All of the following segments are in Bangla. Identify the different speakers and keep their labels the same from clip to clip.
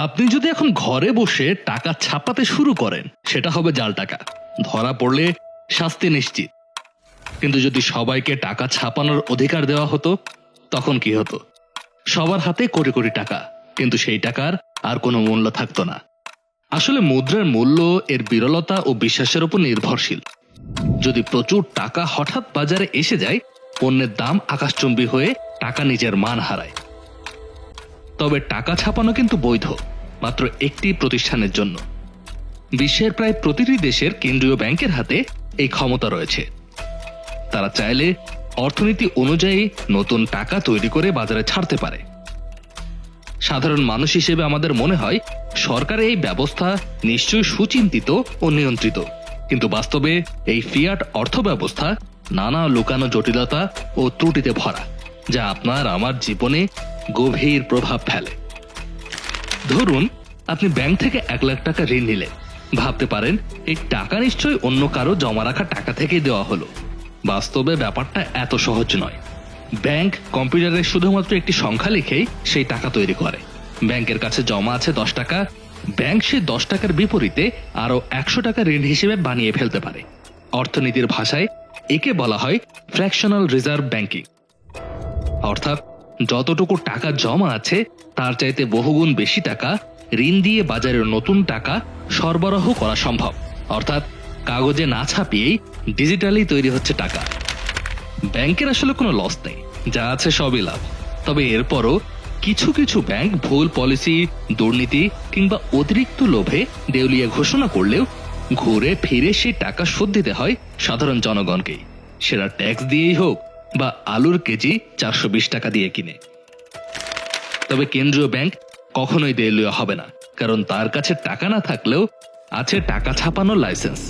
Speaker 1: আপনি যদি এখন ঘরে বসে টাকা ছাপাতে শুরু করেন, সেটা হবে জাল টাকা। ধরা পড়লে শাস্তি নিশ্চিত। কিন্তু যদি সবাইকে টাকা ছাপানোর অধিকার দেওয়া হতো, তখন কি হতো? সবার হাতে কোটি কোটি টাকা, কিন্তু সেই টাকার আর কোনো মূল্য থাকতো না। আসলে মুদ্রার মূল্য এর বিরলতা ও বিশ্বাসের উপর নির্ভরশীল। যদি প্রচুর টাকা হঠাৎ বাজারে এসে যায়, পণ্যের দাম আকাশচুম্বী হয়ে টাকা নিজের মান হারায়। তবে টাকা ছাপানো কিন্তু বৈধ, মাত্র একটি প্রতিষ্ঠানের জন্য। বিশ্বের প্রায় প্রতিটি দেশের কেন্দ্রীয় ব্যাংকের হাতে এই ক্ষমতা রয়েছে। তারা চাইলে অর্থনীতি অনুযায়ী নতুন টাকা তৈরি করে বাজারে ছাড়তে পারে। সাধারণ মানুষ হিসেবে আমাদের মনে হয় সরকারের এই ব্যবস্থা নিশ্চয়ই সুচিন্তিত ও নিয়ন্ত্রিত, কিন্তু বাস্তবে এই ফিয়াট অর্থ ব্যবস্থা নানা লুকানো জটিলতা ও ত্রুটিতে ভরা, যা আপনার আমার জীবনে গভীর প্রভাব ফেলে। ধরুন, আপনি ব্যাংক থেকে 1 লাখ টাকা ঋণ নিলেন। ভাবতে পারেন এই টাকা নিশ্চয়ই অন্য কারো জমা রাখা টাকা থেকেই দেওয়া হলো। বাস্তবে ব্যাপারটা এত সহজ নয়। ব্যাংক কম্পিউটারে শুধুমাত্র একটি সংখ্যা লিখেই সেই টাকা তৈরি করে। ব্যাংকের কাছে জমা আছে 10 টাকা, ব্যাংক সেই 10 টাকার বিপরীতে আরো 100 টাকা ঋণ হিসেবে বানিয়ে ফেলতে পারে। অর্থনীতির ভাষায় একে বলা হয় ফ্র্যাকশনাল রিজার্ভ ব্যাংকিং। অর্থাৎ যতটুকু টাকা জমা আছে তার চাইতে বহুগুণ বেশি টাকা ঋণ দিয়ে বাজারে নতুন টাকা সরবরাহ করা সম্ভব। অর্থাৎ কাগজে না ছাপিয়েই ডিজিটালি তৈরি হচ্ছে টাকা। ব্যাংকের আসলে কোনো লস নেই, যা আছে সবই লাভ। তবে এরপরও কিছু কিছু ব্যাংক ভুল পলিসি, দুর্নীতি কিংবা অতিরিক্ত লোভে দেউলিয়া ঘোষণা করলেও ঘুরে ফিরে সেই টাকা শোধ দিতে হয় সাধারণ জনগণকেই, সেটা ট্যাক্স দিয়েই হোক বা আলুর কেজি 420 টাকা দিয়ে কিনে। তবে কেন্দ্রীয় ব্যাংক কখনোই দেউলিয়া হবে না, কারণ তার কাছে টাকা না থাকলেও আছে টাকা ছাপানোর লাইসেন্স।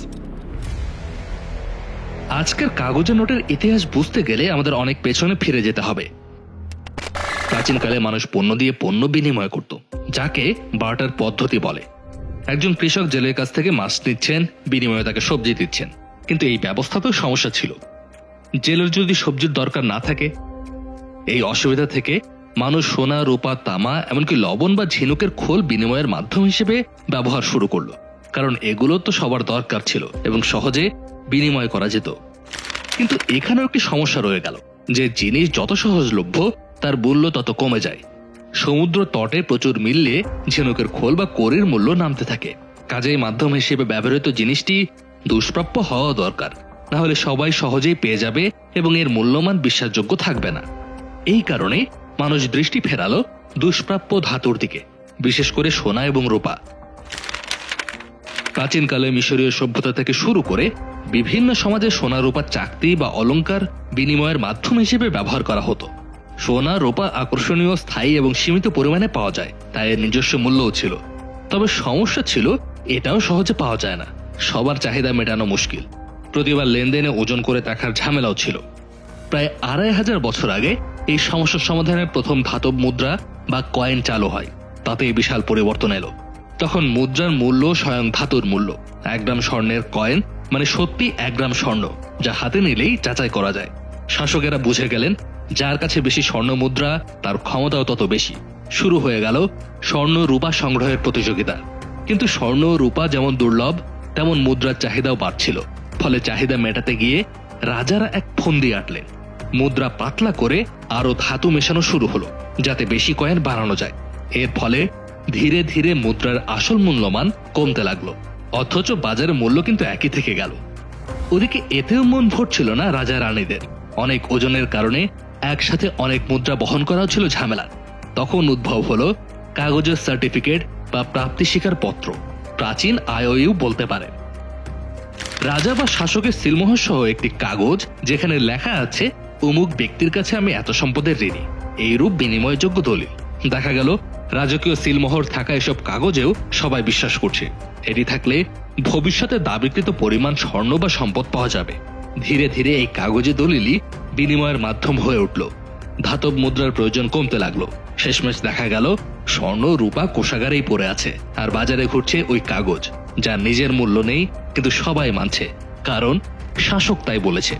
Speaker 1: আজকের কাগজের নোটের ইতিহাস বুঝতে গেলে আমাদের অনেক পেছনে ফিরে যেতে হবে। প্রাচীনকালে মানুষ পণ্য দিয়ে পণ্য বিনিময় করত, যাকে বার্টার পদ্ধতি বলে। একজন কৃষক জেলের কাছ থেকে মাছ নিচ্ছেন, বিনিময়ে তাকে সবজি দিচ্ছেন। কিন্তু এই ব্যবস্থাতেও সমস্যা ছিল। জেলের যদি সবজির দরকার না থাকে, এই অসুবিধা থেকে মানুষ সোনা, রূপা, তামা, এমনকি লবণ বা ঝিনুকের খোল বিনিময়ের মাধ্যম হিসেবে ব্যবহার শুরু করলো, কারণ এগুলো তো সবার দরকার ছিল এবং সহজে বিনিময় করা যেত। কিন্তু এখানেও একটি সমস্যা রয়ে গেল, যে জিনিস যত সহজলভ্য তার মূল্য তত কমে যায়। সমুদ্র তটে প্রচুর মিললে ঝিনুকের খোল বা কড়ির মূল্য নামতে থাকে। কাজেই মাধ্যম হিসেবে ব্যবহৃত জিনিসটি দুষ্প্রাপ্য হওয়া দরকার, না হলে সবাই সহজেই পেয়ে যাবে এবং এর মূল্যমান বিশ্বাসযোগ্য থাকবে না। এই কারণে মানুষ দৃষ্টি ফেরালো দুষ্প্রাপ্য ধাতুর দিকে, বিশেষ করে সোনা এবং রূপা। প্রাচীনকালে মিশরীয় সভ্যতা থেকে শুরু করে বিভিন্ন সমাজে সোনা, রূপা চাকতি বা অলংকার বিনিময়ের মাধ্যম হিসেবে ব্যবহার করা হতো। সোনা, রূপা আকর্ষণীয়, স্থায়ী এবং সীমিত পরিমাণে পাওয়া যায়, তাই এর নিজস্ব মূল্যও ছিল। তবে সমস্যা ছিল এটাও সহজে পাওয়া যায় না, সবার চাহিদা মেটানো মুশকিল। প্রতিবার লেনদেনে ওজন করে দেখার ঝামেলাও ছিল। প্রায় 2500 বছর আগে এই সমস্যার সমাধানের প্রথম ধাতব মুদ্রা বা কয়েন চালু হয়। তাতে বিশাল পরিবর্তন এলো। তখন মুদ্রার মূল্য স্বয়ং ধাতুর মূল্য। 1 গ্রাম স্বর্ণের কয়েন মানে সত্যি 1 গ্রাম স্বর্ণ, যা হাতে নিলেই যাচাই করা যায়। শাসকেরা বুঝে গেলেন যার কাছে বেশি স্বর্ণ মুদ্রা তার ক্ষমতাও তত বেশি। শুরু হয়ে গেল স্বর্ণ রূপা সংগ্রহের প্রতিযোগিতা। কিন্তু স্বর্ণ রূপা যেমন দুর্লভ, তেমন মুদ্রার চাহিদাও বাড়ছিল। ফলে চাহিদা মেটাতে গিয়ে রাজারা এক ফন্দি আঁটলেন। মুদ্রা পাতলা করে আরো ধাতু মেশানো শুরু হলো, যাতে বেশি কয়েন বানানো যায়। এর ফলে ধীরে ধীরে মুদ্রার আসল মূল্যমান কমতে লাগলো, অথচ বাজারের মূল্য কিন্তু একই থেকে গেল। ওদিকে এতেও মন ভরছিল না রাজা রানীদের। অনেক ওজনের কারণে একসাথে অনেক মুদ্রা বহন করাও ছিল ঝামেলা। তখন উদ্ভব হলো কাগজের সার্টিফিকেট বা প্রাপ্তি স্বীকার পত্র, প্রাচীন IOU বলতে পারে। রাজা বা শাসকের সিলমোহর সহ একটি কাগজ, যেখানে লেখা আছে অমুক ব্যক্তির কাছে আমি এত সম্পদের ঋণী, এইরূপ বিনিময়যোগ্য দলিল। দেখা গেল রাজকীয় সিলমোহর থাকা এসব কাগজেও সবাই বিশ্বাস করছে এটি থাকলে ভবিষ্যতে দাবিকৃত পরিমাণ স্বর্ণ বা সম্পদ পাওয়া যাবে। ধীরে ধীরে এই কাগজে দলিলই বিনিময়ের মাধ্যম হয়ে উঠল। ধাতব মুদ্রার প্রয়োজন কমতে লাগলো। শেষমেশ দেখা গেল স্বর্ণ, রূপা কোষাগারেই পড়ে আছে, আর বাজারে ঘুরছে ওই কাগজ, যার নিজের মূল্য নেই, কিন্তু সবাই মানছে, কারণ শাসক তাই বলেছে।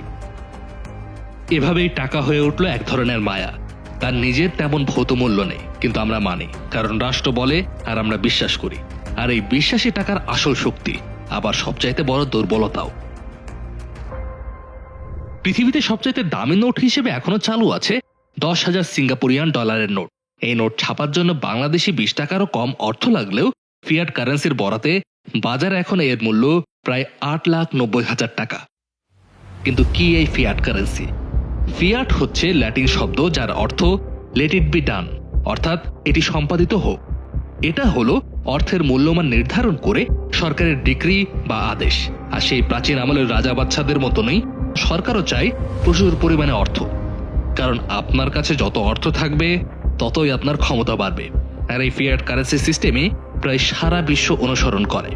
Speaker 1: এভাবেই টাকা হয়ে উঠল এক ধরনের মায়া। তার নিজের তেমন ভৌত মূল্য নেই, কিন্তু আমরা মানি, কারণ রাষ্ট্র বলে আর আমরা বিশ্বাস করি। আর এই বিশ্বাসী টাকার আসল শক্তি, আবার সবচাইতে বড় দুর্বলতাও। পৃথিবীতে সবচাইতে দামি নোট হিসেবে এখনো চালু আছে 10,000 সিঙ্গাপুরিয়ান ডলারের নোট। এই নোট ছাপার জন্য বাংলাদেশি 20 টাকারও কম অর্থ লাগলেও ফিয়াট কারেন্সির বরাতে বাজারে এখন এর মূল্য প্রায় 8,90,000 টাকা। কিন্তু কি এই ফিয়াট কারেন্সি? ফিয়াট হচ্ছে ল্যাটিন শব্দ যার অর্থ লেট ইট বি ডান, অর্থাৎ এটি সম্পাদিত হোক। এটা হলো অর্থের মূল্যমান নির্ধারণ করে সরকারের ডিক্রি বা আদেশ। আর সেই প্রাচীন আমলের রাজা বাদশাদের মতনই সরকারও চায় প্রচুর পরিমাণে অর্থ, কারণ আপনার কাছে যত অর্থ থাকবে ততই আপনার ক্ষমতা বাড়বে। আর এই ফিয়াট কারেন্সি সিস্টেমে প্রায় সারা বিশ্ব অনুসরণ করে।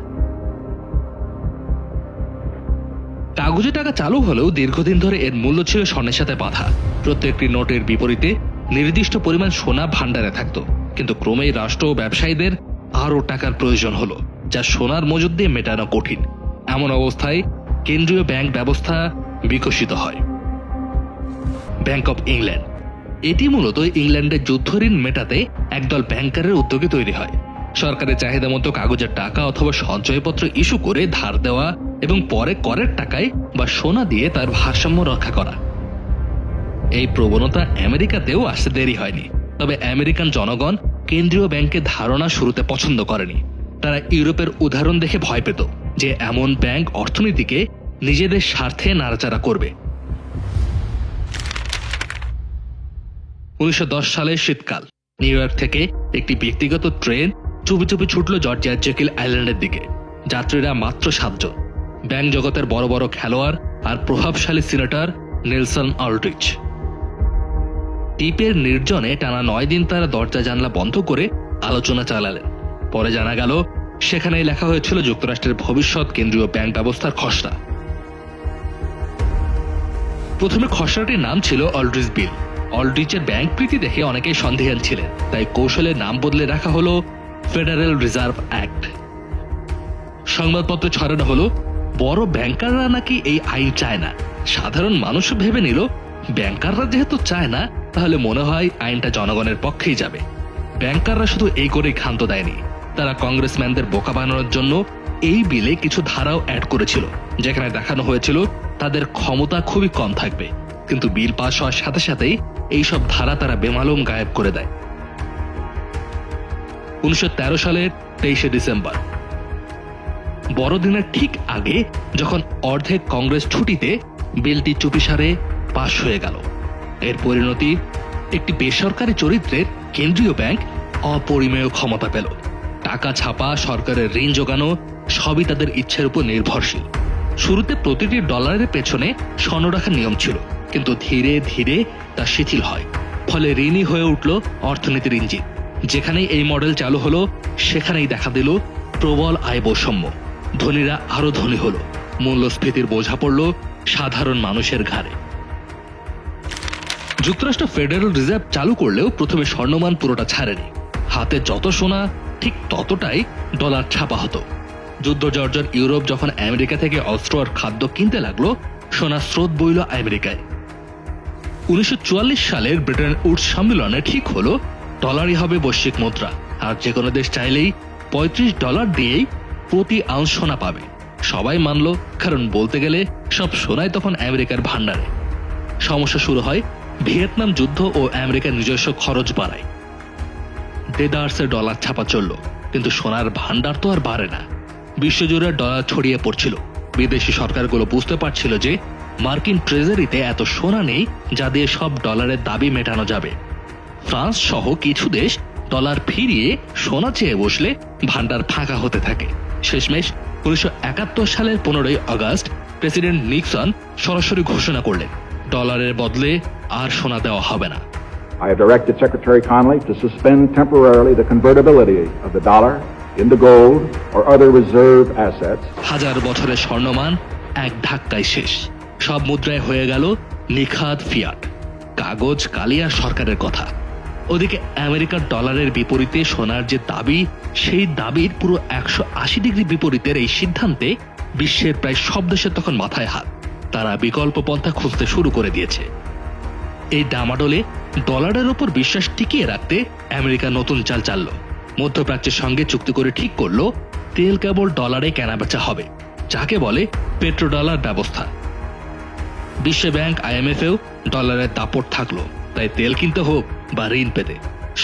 Speaker 1: কাগজে টাকা চালু হলেও দীর্ঘদিন ধরে এর মূল্য ছিল স্বর্ণের সাথে বাঁধা। প্রত্যেকটি নোটের বিপরীতে নির্দিষ্ট পরিমাণ সোনা ভান্ডারে থাকত। কিন্তু ক্রমেই রাষ্ট্র ও ব্যবসায়ীদের আরও টাকার প্রয়োজন হলো, যা সোনার মজুদ দিয়ে মেটানো কঠিন। এমন অবস্থায় কেন্দ্রীয় ব্যাংক ব্যবস্থা বিকশিত হয়। ব্যাংক অব ইংল্যান্ড, এটি মূলত ইংল্যান্ডের যুদ্ধ ঋণ মেটাতে একদল ব্যাংকারের উদ্যোগে তৈরি হয়। সরকারের চাহিদা মতো কাগজের টাকা অথবা সঞ্চয়পত্র ইস্যু করে ধার দেওয়া এবং পরে করের টাকায় বা সোনা দিয়ে তার ভারসাম্য রক্ষা করা। এই প্রবণতা আমেরিকাতেও আসতে দেরি হয়নি। তবে আমেরিকান জনগণ কেন্দ্রীয় ব্যাংকের ধারণা শুরুতে পছন্দ করেনি। তারা ইউরোপের উদাহরণ দেখে ভয় পেত যে এমন ব্যাংক অর্থনীতিকে নিজেদের স্বার্থে নাড়াচাড়া করবে। 1910 সালের শীতকাল, নিউ ইয়র্ক থেকে একটি ব্যক্তিগত ট্রেন চুপি চুপি ছুটল জর্জিয়ার জেকিল আইল্যান্ডের দিকে। যাত্রীরা মাত্র 7 জন। ব্যাংক জগতের বড় বড় খেলোয়াড় আর প্রভাবশালী সিনেটর নেলসন অলড্রিচ। দ্বীপের নির্জনে টানা 9 দিন তারা দরজা জানলা বন্ধ করে আলোচনা চালালেন। পরে জানা গেল সেখানেই লেখা হয়েছিল যুক্তরাষ্ট্রের ভবিষ্যৎ কেন্দ্রীয় ব্যাংক ব্যবস্থার খসড়া। প্রথমে খসড়াটির নাম ছিল অলড্রিচ বিল। অলড্রিচের ব্যাংক প্রীতি দেখে অনেকেই সন্দেহান ছিলেন, তাই কৌশলে নাম বদলে রাখা হলো ফেডারেল রিজার্ভ অ্যাক্ট। সংবাদপত্রে ছড়ানো হলো বড় ব্যাংকাররা নাকি এই আইন চায় না। সাধারণ মানুষ ভেবে নিল ব্যাংকাররা যেহেতু চায় না, তাহলে মনে হয় আইনটা জনগণের পক্ষেই যাবে। ব্যাংকাররা শুধু এই করেই ক্ষান্ত দেয়নি, তারা কংগ্রেসম্যানদের বোকা বানানোর জন্য এই বিলে কিছু ধারাও অ্যাড করেছিল, যেখানে দেখানো হয়েছিল তাদের ক্ষমতা খুবই কম থাকবে। কিন্তু বিল পাস হওয়ার সাথে সাথেই এইসব ধারা তারা বেমালুম গায়েব করে দেয়। 1913 সালের 23শে ডিসেম্বর, বড়দিনের ঠিক আগে, যখন অর্ধেক কংগ্রেস ছুটিতে, বিলটি চুপিসারে পাশ হয়ে গেল। এর পরিণতি, একটি বেসরকারি চরিত্রের কেন্দ্রীয় ব্যাংক অপরিমেয় ক্ষমতা পেল। টাকা ছাপা, সরকারের ঋণ জোগানো সবই তাদের ইচ্ছের উপর নির্ভরশীল। শুরুতে প্রতিটি ডলারের পেছনে স্বর্ণ রাখার নিয়ম ছিল, কিন্তু ধীরে ধীরে তা শিথিল হয়। ফলে ঋণই হয়ে উঠল অর্থনীতির ইঞ্জিন। যেখানেই এই মডেল চালু হলো, সেখানেই দেখা দিল প্রবল আয় বৈষম্য। ধনীরা আরো ধনী হলো, মূল্যস্ফীতির বোঝা পড়ল সাধারণ মানুষের ঘাড়ে। যুক্তরাষ্ট্র ফেডারেল রিজার্ভ চালু করলেও প্রথমে স্বর্ণমান পুরোটা ছাড়েনি। হাতে যত সোনা, ঠিক ততটাই ডলার ছাপা হতো। যুদ্ধ জর্জর ইউরোপ যখন আমেরিকা থেকে অস্ত্র আর খাদ্য কিনতে লাগলো, সোনার স্রোত বইল আমেরিকায়। 1944 সালের ব্রিটেন উডস সম্মেলনে ঠিক হলো ডলারই হবে বৈশ্বিক মুদ্রা, আর যে কোনো দেশ চাইলেই $35 দিয়েই প্রতি আউন্স সোনা পাবে। সবাই মানল, কারণ বলতে গেলে সব সোনাই তখন আমেরিকার ভান্ডারে। সমস্যা শুরু হয় ভিয়েতনাম যুদ্ধ ও আমেরিকার নিজস্ব খরচ বাড়ায়। দেদারসে ডলার ছাপা চলল, কিন্তু সোনার ভান্ডার তো আর বাড়ে না। বিশ্বজুড়ে ডলার ছড়িয়ে পড়ছিল। বিদেশি সরকারগুলো বুঝতে পারছিল যে মার্কিন ট্রেজারিতে এত সোনা নেই যা দিয়ে সব ডলারের দাবি মেটানো যাবে। ফ্রান্স সহ কিছু দেশ ডলার ফিরিয়ে সোনা চেয়ে বসলে ভান্ডার ফাঁকা হতে থাকে। শেষমেশ 1971 সালের 15ই আগস্ট প্রেসিডেন্ট নিক্সন সরাসরি ঘোষণা করলেন, ডলারের বদলে আর সোনা দেওয়া হবে না।
Speaker 2: I have directed Secretary Connally to suspend temporarily the convertibility of the dollar into gold or other reserve assets.
Speaker 1: হাজার বছরের স্বর্ণমান এক ধাক্কায় শেষ। সব মুদ্রায় হয়ে গেল নিখাদ ফিয়াট, কাগজ কালিয়া সরকারের কথা। ওদিকে আমেরিকার ডলারের বিপরীতে সোনার যে দাবি, সেই দাবির পুরো 180 ডিগ্রি বিপরীতের এই সিদ্ধান্তে বিশ্বের প্রায় সব দেশের তখন মাথায় হাত। তারা বিকল্প পন্থা খুঁজতে শুরু করে দিয়েছে। এই ডামাডোলে ডলারের ওপর বিশ্বাস টিকিয়ে রাখতে আমেরিকা নতুন চাল চালল। মধ্যপ্রাচ্যের সঙ্গে চুক্তি করে ঠিক করলো তেল কেবল ডলারে কেনাবেচা হবে, যাকে বলে পেট্রোডলার ব্যবস্থা। বিশ্ব ব্যাংক IMF-এও ডলারের দাপট থাকলো, তাই তেল কিনতে হোক বা ঋণ পেতে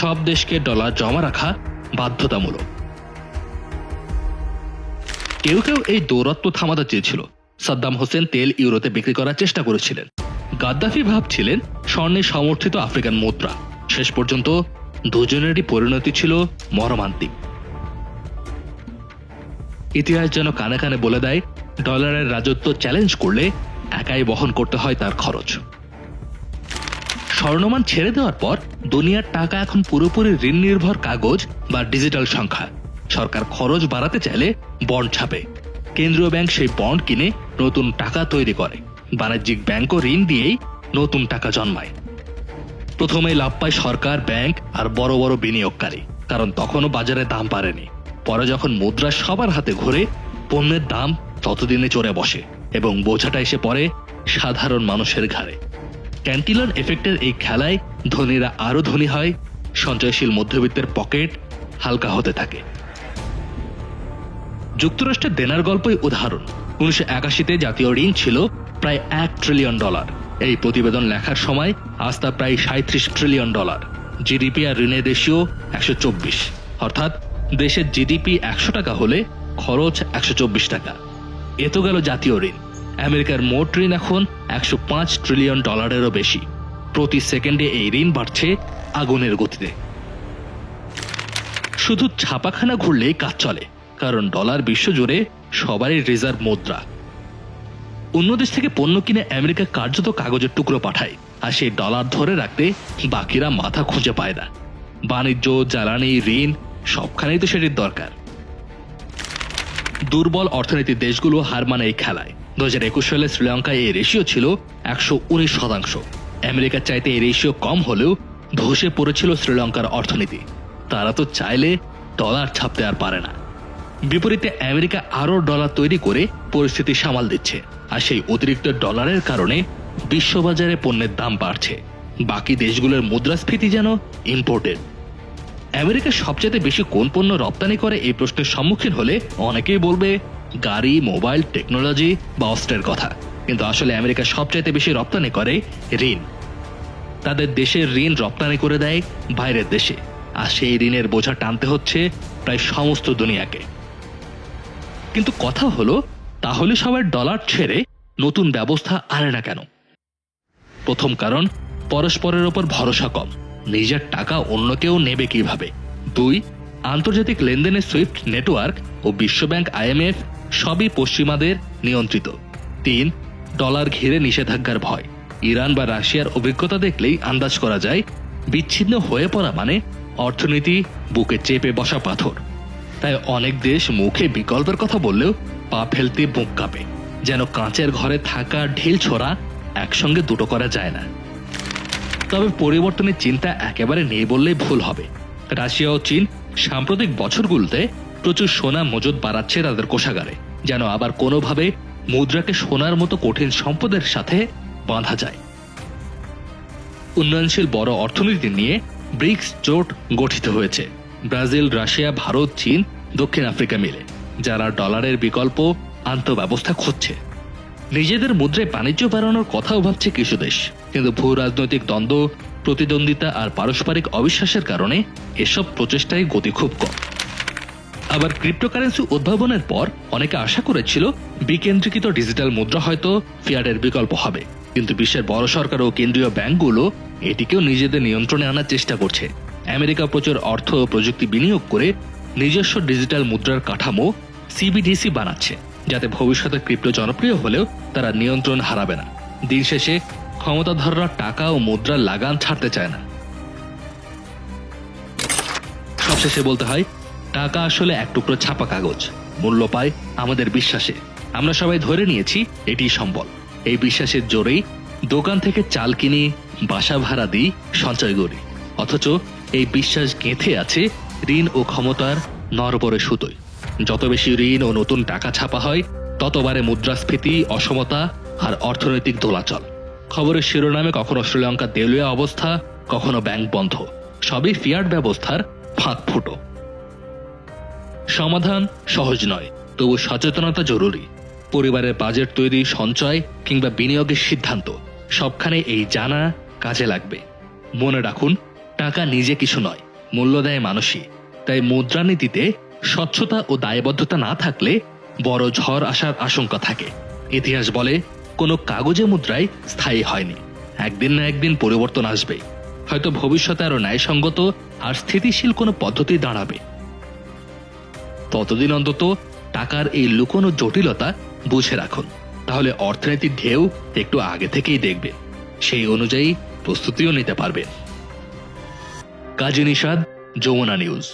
Speaker 1: সব দেশকে ডলার জমা রাখা বাধ্যতামূলক। কেউ কেউ এই দৌরাত্ম্য থামাতে চেয়েছিল। সাদ্দাম হোসেন তেল ইউরোতে বিক্রি করার চেষ্টা করেছিলেন। গাদ্দাফি ভাবছিলেন স্বর্ণে সমর্থিত আফ্রিকান মুদ্রা। শেষ পর্যন্ত দুজনেরই পরিণতি ছিল মর্মান্তিক। ইতিহাস যেন কানে কানে বলে দেয়, ডলারের রাজত্ব চ্যালেঞ্জ করলে একাই বহন করতে হয় তার খরচ। স্বর্ণমান ছেড়ে দেওয়ার পর দুনিয়ার টাকা এখন পুরোপুরি ঋণ নির্ভর কাগজ বা ডিজিটাল সংখ্যা। সরকার খরচ বাড়াতে চাইলে বন্ড ছাপে, কেন্দ্রীয় ব্যাংক সেই বন্ড কিনে নতুন টাকা তৈরি করে, বাণিজ্যিক ব্যাংকও ঋণ দিয়েই নতুন টাকা জন্মায়। প্রথমেই লাভ পায় সরকার, ব্যাংক আর বড় বড় বিনিয়োগকারী, কারণ তখনও বাজারে দাম বাড়েনি। পরে যখন মুদ্রা সবার হাতে ঘুরে, পণ্যের দাম ততদিনে চড়ে বসে এবং বোঝাটা এসে পড়ে সাধারণ মানুষের ঘাড়ে। ক্যান্টিলন এফেক্টের এই খেলায় ধনীরা আরো ধনী হয়, সঞ্চয়শীল মধ্যবিত্তের পকেট হালকা হতে থাকে। যুক্তরাষ্ট্রের দেনার গল্পই উদাহরণ। 1981-তে জাতীয় ঋণ ছিল প্রায় $1 ট্রিলিয়ন। এই প্রতিবেদন লেখার সময় আজ তা প্রায় $37 ট্রিলিয়ন। জিডিপি আর ঋণের রেশিও 124, অর্থাৎ দেশের জিডিপি 100 টাকা হলে খরচ 124 টাকা। এত গেল জাতীয় ঋণ। আমেরিকার মোট ঋণ এখন $105 ট্রিলিয়ন বেশি। প্রতি সেকেন্ডে এই ঋণ বাড়ছে আগুনের গতিতে। শুধু ছাপাখানা ঘুরলেই কাজ চলে, কারণ ডলার বিশ্বজুড়ে সবারই রিজার্ভ মুদ্রা। অন্য দেশ থেকে পণ্য কিনে আমেরিকা কার্যত কাগজের টুকরো পাঠায়, আর সেই ডলার ধরে রাখতে বাকিরা মাথা খুঁজে পায় না। বাণিজ্য, জ্বালানি, ঋণ সবখানেই তো সেটির দরকার। দুর্বল অর্থনীতির দেশগুলো হার মানে এই খেলায়। 2021 সালে শ্রীলঙ্কায় এই রেশিও ছিল 119%। আমেরিকার চাইতে এই রেশিও কম হলেও ধসে পড়েছিল শ্রীলঙ্কার অর্থনীতি। তারা তো চাইলে ডলার ছাপতে আর পারে না। বিপরীতে আমেরিকা আরো ডলার তৈরি করে পরিস্থিতি সামাল দিচ্ছে, আর সেই অতিরিক্ত ডলারের কারণে বিশ্ববাজারে পণ্যের দাম বাড়ছে। বাকি দেশগুলোর মুদ্রাস্ফীতি যেন ইম্পোর্টেড। আমেরিকা সবচেয়ে বেশি কোন পণ্য রপ্তানি করে এই প্রশ্নের সম্মুখীন হলে অনেকেই বলবে গাড়ি, মোবাইল, টেকনোলজি বা অস্ত্রের কথা। কিন্তু আসলে আমেরিকা সবচেয়ে বেশি রপ্তানি করে ঋণ। তাদের দেশের ঋণ রপ্তানি করে দেয় বাইরের দেশে, আর সেই ঋণের বোঝা টানতে হচ্ছে প্রায় সমস্ত দুনিয়াকে। কিন্তু কথা হলো, তাহলে সবাই ডলার ছেড়ে নতুন ব্যবস্থা আনে না কেন? প্রথম কারণ, পরস্পরের ওপর ভরসা কম। নিজের টাকা অন্য কেউ নেবে কিভাবে? 2, আন্তর্জাতিক লেনদেনের সুইফট নেটওয়ার্ক ও বিশ্বব্যাংক IMF সবই পশ্চিমাদের নিয়ন্ত্রিত। 3, ডলার ঘিরে নিষেধাজ্ঞার ভয়। ইরান বা রাশিয়ার অভিজ্ঞতা দেখলেই আন্দাজ করা যায় বিচ্ছিন্ন হয়ে পড়া মানে অর্থনীতি বুকে চেপে বসা পাথর। তাই অনেক দেশ মুখে বিকল্পের কথা বললেও পা ফেলতে বুক কাঁপে, যেন কাঁচের ঘরে থাকা ঢিল ছোড়া একসঙ্গে দুটো করা যায় না। তবে পরিবর্তনের চিন্তা একেবারে নেই বললেই ভুল হবে। রাশিয়া ও চীন সাম্প্রতিক বছরগুলোতে প্রচুর সোনা মজুদ বাড়াচ্ছে তাদের কোষাগারে, যেন আবার কোনোভাবে মুদ্রাকে সোনার মতো কঠিন সম্পদের সাথে বাঁধা যায়। উন্নয়নশীল বড় অর্থনীতি নিয়ে ব্রিক্স জোট গঠিত হয়েছে। ব্রাজিল, রাশিয়া, ভারত, চীন, দক্ষিণ আফ্রিকা মিলে, যারা ডলারের বিকল্প আন্তঃব্যবস্থা খুঁজছে। নিজেদের মুদ্রায় বাণিজ্য বাড়ানোর কথাও ভাবছে কিছু দেশ, কিন্তু ভূ রাজনৈতিক দ্বন্দ্ব, প্রতিদ্বন্দ্বিতা আর পারস্পরিক অবিশ্বাসের কারণে এসব প্রচেষ্টায় গতি খুব কম। আবার ক্রিপ্টোকারেন্সি উদ্ভাবনের পর অনেকে আশা করেছিল বিকেন্দ্রীকৃত ডিজিটাল মুদ্রা হয়তো ফিয়াটের বিকল্প হবে, কিন্তু বিশ্বের বড় সরকার ও কেন্দ্রীয় ব্যাংকগুলো এটিকেও নিজেদের নিয়ন্ত্রণে আনার চেষ্টা করছে। আমেরিকা প্রচুর অর্থ ও প্রযুক্তি বিনিয়োগ করে নিজস্ব ডিজিটাল মুদ্রার কাঠামো CBDC বানাচ্ছে, যাতে ভবিষ্যতে ক্রিপ্টো জনপ্রিয় হলেও তারা নিয়ন্ত্রণ হারাবে না। দিন শেষে ক্ষমতাধররা টাকা ও মুদ্রার লাগান ছাড়তে চায় না। সবশেষে বলতে হয়, টাকা আসলে এক টুকরো ছাপা কাগজ, মূল্য পায় আমাদের বিশ্বাসে। আমরা সবাই ধরে নিয়েছি এটি সম্বল। এই বিশ্বাসের জোরেই দোকান থেকে চাল কিনি, বাসা ভাড়া দিই, সঞ্চয় করি, অথচ এই বিশ্বাস গেঁথে আছে ঋণ ও ক্ষমতার নরবরে সুতোয়। যত বেশি ঋণ ও নতুন টাকা ছাপা হয়, ততবারে মুদ্রাস্ফীতি, অসমতা আর অর্থনৈতিক দোলাচল। খবরের শিরোনামে কখনো শ্রীলঙ্কার দেউলিয়া অবস্থা, কখনো ব্যাংক বন্ধ, সবই ফিয়াট ব্যবস্থার ফাঁক ফুটো। সমাধান সহজ নয়, তবু সচেতনতা জরুরি। পরিবারের বাজেট তৈরি, সঞ্চয় কিংবা বিনিয়োগের সিদ্ধান্ত সবখানে এই জানা কাজে লাগবে। মনে রাখুন, টাকা নিজে কিছু নয়, মূল্য দেয় মানুষই। তাই মুদ্রানীতিতে স্বচ্ছতা ও দায়বদ্ধতা না থাকলে বড় ঝড় আসার আশঙ্কা থাকে। ইতিহাস বলে, কোনো কাগজে মুদ্রাই স্থায়ী হয়নি, একদিন না একদিন পরিবর্তন আসবে। হয়তো ভবিষ্যতে আরো ন্যায়সঙ্গত আর স্থিতিশীল কোনো পদ্ধতি দাঁড়াবে। ততদিন অন্তত টাকার এই লুকোনো জটিলতা বুঝে রাখুন, তাহলে অর্থনীতির ঢেউ একটু আগে থেকেই দেখবে, সেই অনুযায়ী প্রস্তুতিও নিতে পারবেন। কাজী নিশাদ, যমুনা নিউজ।